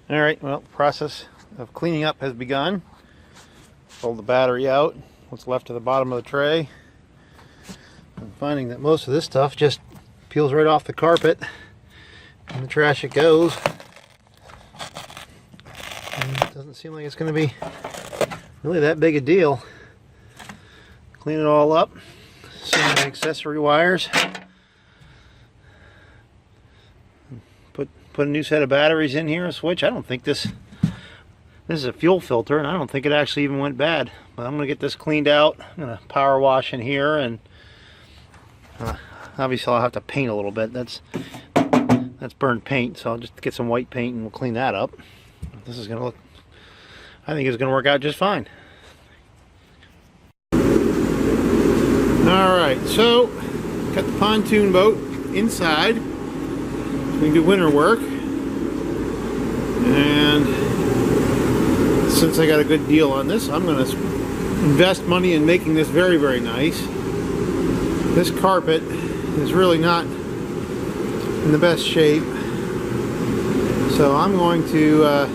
Alright, well, the process of cleaning up has begun. Pull the battery out, what's left to the bottom of the tray. I'm finding that most of this stuff just peels right off the carpet. In the trash it goes. And it doesn't seem like it's going to be really that big a deal. Clean it all up. Some of the accessory wires. Put a new set of batteries in here, a switch. I don't think this is a fuel filter, and I don't think it actually even went bad. But I'm going to get this cleaned out. I'm going to power wash in here, and obviously I'll have to paint a little bit. That's burned paint, so I'll just get some white paint and we'll clean that up. This is going to look, I think it's going to work out just fine. Alright, so got the pontoon boat inside. We can do winter work, and since I got a good deal on this, I'm going to invest money in making this very, very nice. This carpet is really not in the best shape, so I'm going to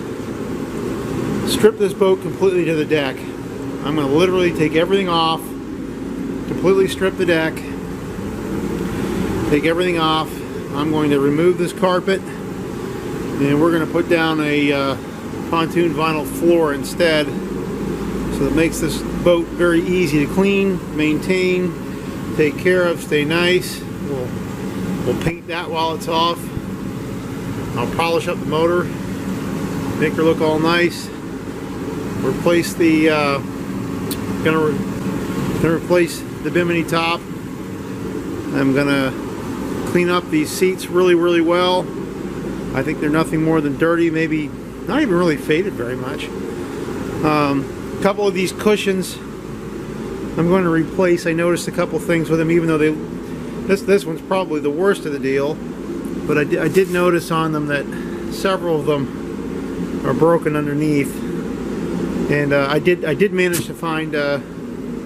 strip this boat completely to the deck. I'm going to literally take everything off, completely strip the deck, take everything off. I'm going to remove this carpet, and we're going to put down a pontoon vinyl floor instead, so it makes this boat very easy to clean, maintain, take care of, stay nice. We'll paint that while it's off. I'll polish up the motor, make her look all nice. Replace the gonna replace the bimini top. I'm gonna clean up these seats really, really well. I think they're nothing more than dirty, maybe not even really faded very much. A couple of these cushions I'm going to replace. I noticed a couple things with them, even though this one's probably the worst of the deal, but I did notice on them that several of them are broken underneath, and I did manage to find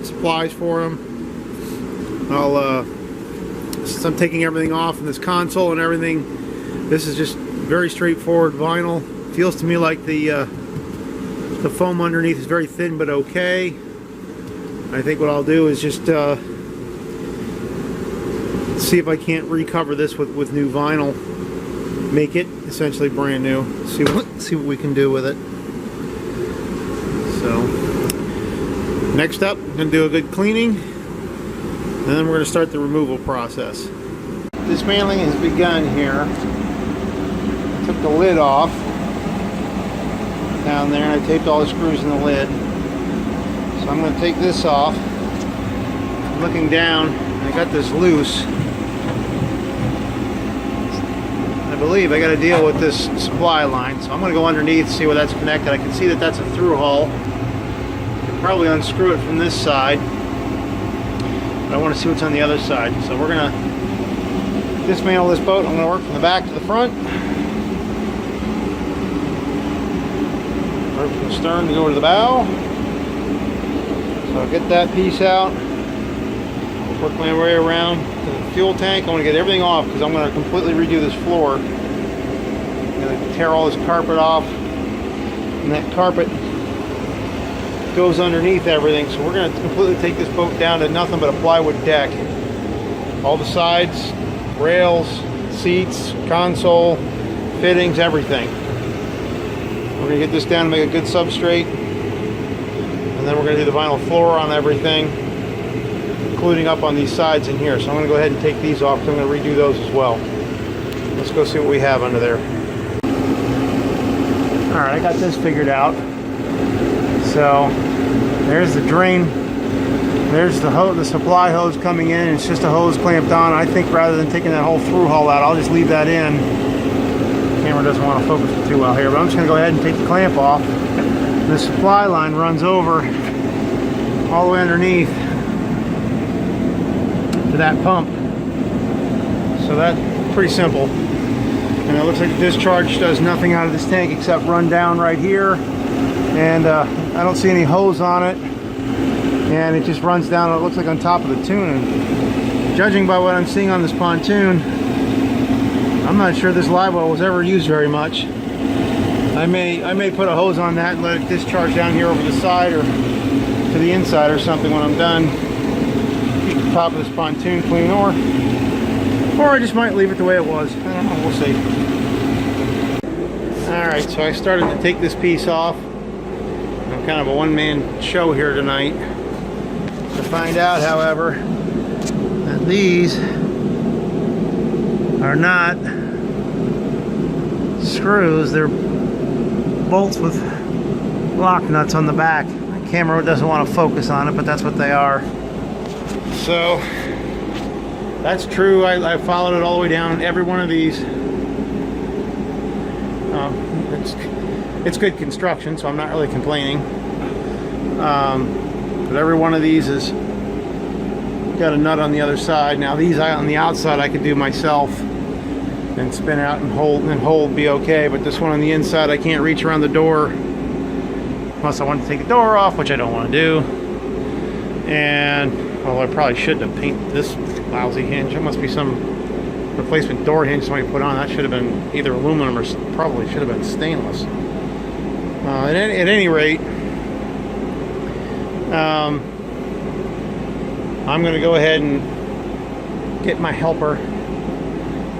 supplies for them. Since I'm taking everything off in this console and everything, this is just very straightforward vinyl. Feels to me like the foam underneath is very thin but okay. I think what I'll do is just see if I can't recover this with new vinyl, make it essentially brand new. See what we can do with it. So next up, I'm going to do a good cleaning, and then we're going to start the removal process. Dismantling has begun here. I took the lid off down there, and I taped all the screws in the lid. So I'm going to take this off. I'm looking down, I got this loose. I believe I got to deal with this supply line, so I'm going to go underneath, see where that's connected. I can see that that's a through hole. Probably unscrew it from this side, but I want to see what's on the other side. So we're going to dismantle this boat. I'm going to work from the back to the front, work from the stern to go to the bow. So I'll get that piece out, work my way around to the fuel tank. I want to get everything off because I'm going to completely redo this floor. I'm going to tear all this carpet off, and that carpet goes underneath everything, so we're going to completely take this boat down to nothing but a plywood deck. All the sides, rails, seats, console, fittings, everything. We're going to get this down and make a good substrate, and then we're going to do the vinyl floor on everything, including up on these sides in here. So I'm going to go ahead and take these off because I'm going to redo those as well. Let's go see what we have under there. Alright, I got this figured out. So there's the drain, there's the hose, the supply hose coming in. It's just a hose clamped on. I think rather than taking that whole through hull out, I'll just leave that in. The camera doesn't want to focus too well here, but I'm just going to go ahead and take the clamp off. The supply line runs over all the way underneath to that pump. So that's pretty simple. And it looks like the discharge does nothing out of this tank except run down right here. And I don't see any hose on it, and it just runs down. It looks like on top of the tune, and judging by what I'm seeing on this pontoon, I'm not sure this live well was ever used very much. I may put a hose on that and let it discharge down here over the side or to the inside or something when I'm done. Keep the top of this pontoon clean, or I just might leave it the way it was. I don't know, we'll see. Alright, so I started to take this piece off. I'm kind of a one-man show here tonight. To find out, however, that these are not screws, they're bolts with lock nuts on the back. The camera doesn't want to focus on it, but that's what they are. So that's true. I followed it all the way down. Every one of these, it's good construction, so I'm not really complaining. But every one of these has got a nut on the other side. Now these on the outside I could do myself and spin out and hold be okay, but this one on the inside I can't reach around the door unless I want to take the door off, which I don't want to do. And well, I probably shouldn't have painted this lousy hinge. It must be some replacement door hinge somebody put on. That should have been either aluminum or probably should have been stainless. At any rate, I'm going to go ahead and get my helper.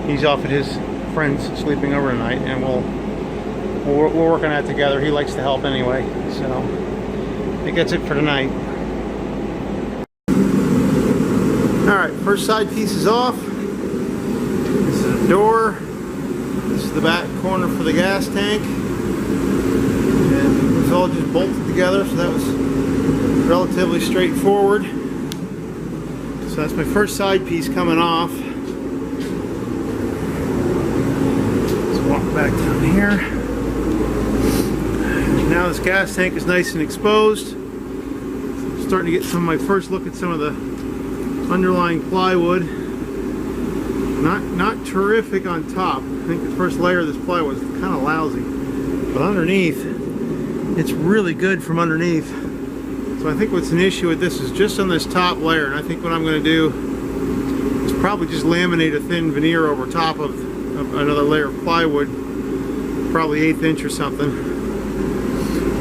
He's off at his friend's sleeping over tonight, and we'll work on that together. He likes to help anyway, so I think that's it for tonight. Alright, first side piece is off. This is a door. This is the back corner for the gas tank. And it was all just bolted together, so that was relatively straightforward. So that's my first side piece coming off. Let's walk back down here. Now this gas tank is nice and exposed. I'm starting to get some of my first look at some of the underlying plywood. Not terrific on top. I think the first layer of this plywood is kind of lousy. But underneath, it's really good from underneath. So I think what's an issue with this is just on this top layer, and I think what I'm going to do is probably just laminate a thin veneer over top of another layer of plywood, probably 1/8 inch or something.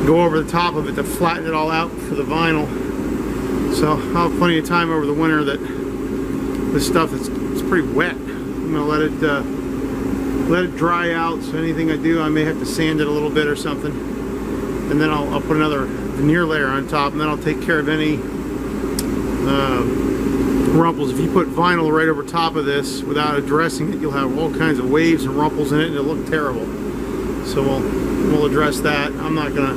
Go over the top of it to flatten it all out for the vinyl. So I'll have plenty of time over the winter that this stuff it's pretty wet. I'm going to let it dry out, so anything I do I may have to sand it a little bit or something. And then I'll put another veneer layer on top, and then I'll take care of any rumples. If you put vinyl right over top of this without addressing it, you'll have all kinds of waves and rumples in it, and it'll look terrible. So we'll address that. I'm not gonna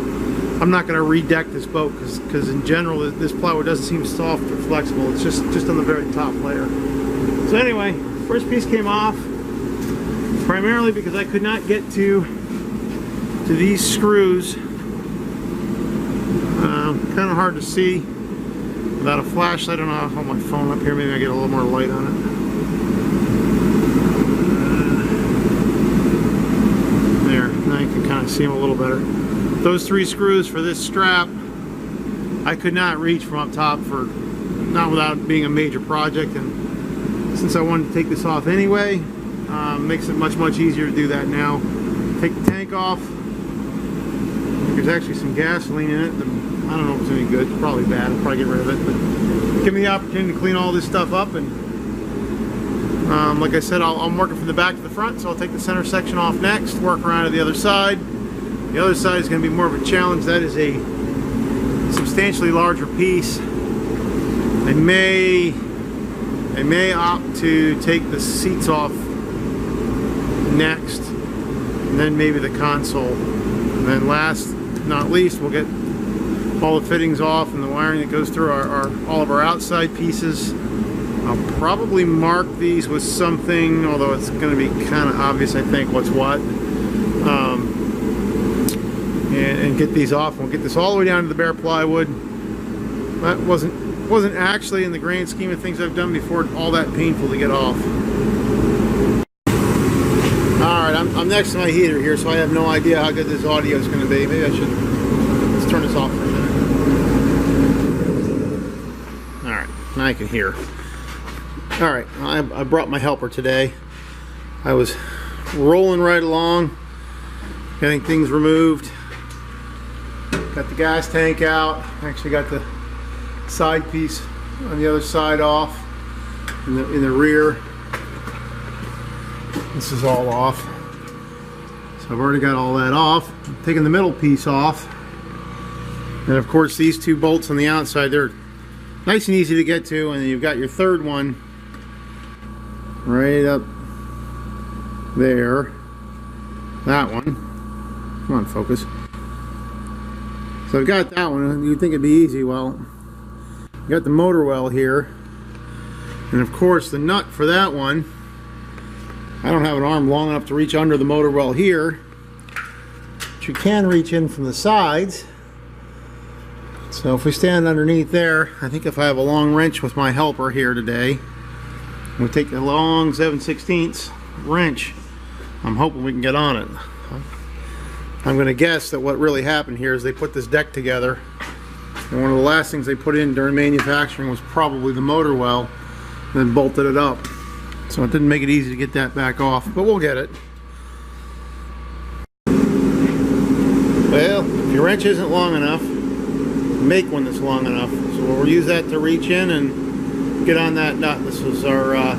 redeck this boat because in general this plywood doesn't seem soft or flexible. It's just on the very top layer. So anyway, first piece came off primarily because I could not get to these screws. Kind of hard to see without a flashlight. I don't know. I'll hold my phone up here. Maybe I get a little more light on it. There. Now you can kind of see them a little better. Those 3 screws for this strap, I could not reach from up top not without being a major project. And since I wanted to take this off anyway, makes it much easier to do that now. Take the tank off. There's actually some gasoline in it. I don't know if it's any good. It's probably bad. I'll probably get rid of it. But give me the opportunity to clean all this stuff up. And like I said, I'm working from the back to the front, so I'll take the center section off next, work around to the other side. The other side is going to be more of a challenge. That is a substantially larger piece. I may opt to take the seats off next, and then maybe the console. And then last not least, we'll get all the fittings off and the wiring that goes through all of our outside pieces. I'll probably mark these with something, although it's going to be kind of obvious, I think, what's what. And get these off. We'll get this all the way down to the bare plywood. That wasn't actually, in the grand scheme of things I've done before, all that painful to get off. Alright, I'm next to my heater here, so I have no idea how good this audio is going to be. Maybe I should, let's turn this off for a minute. Alright, now I can hear. Alright, I brought my helper today. I was rolling right along. getting things removed. Got the gas tank out. Actually got the side piece on the other side off in the rear. This is all off. So I've already got all that off. I'm taking the middle piece off. And of course these two bolts on the outside, they're nice and easy to get to, and then you've got your third one right up there. That one. Come on, focus. So I've got that one. You'd think it'd be easy. Well, you got the motor well here. And of course the nut for that one, I don't have an arm long enough to reach under the motor well here. But you can reach in from the sides. So if we stand underneath there, I think if I have a long wrench with my helper here today, we take the long 7/16 wrench, I'm hoping we can get on it. I'm going to guess that what really happened here is they put this deck together, and one of the last things they put in during manufacturing was probably the motor well, and then bolted it up. So it didn't make it easy to get that back off, but we'll get it. Well, if your wrench isn't long enough, make one that's long enough. So we'll use that to reach in and get on that nut. This is our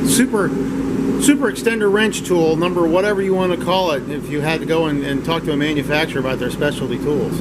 super extender wrench tool, number whatever you want to call it, if you had to go and talk to a manufacturer about their specialty tools.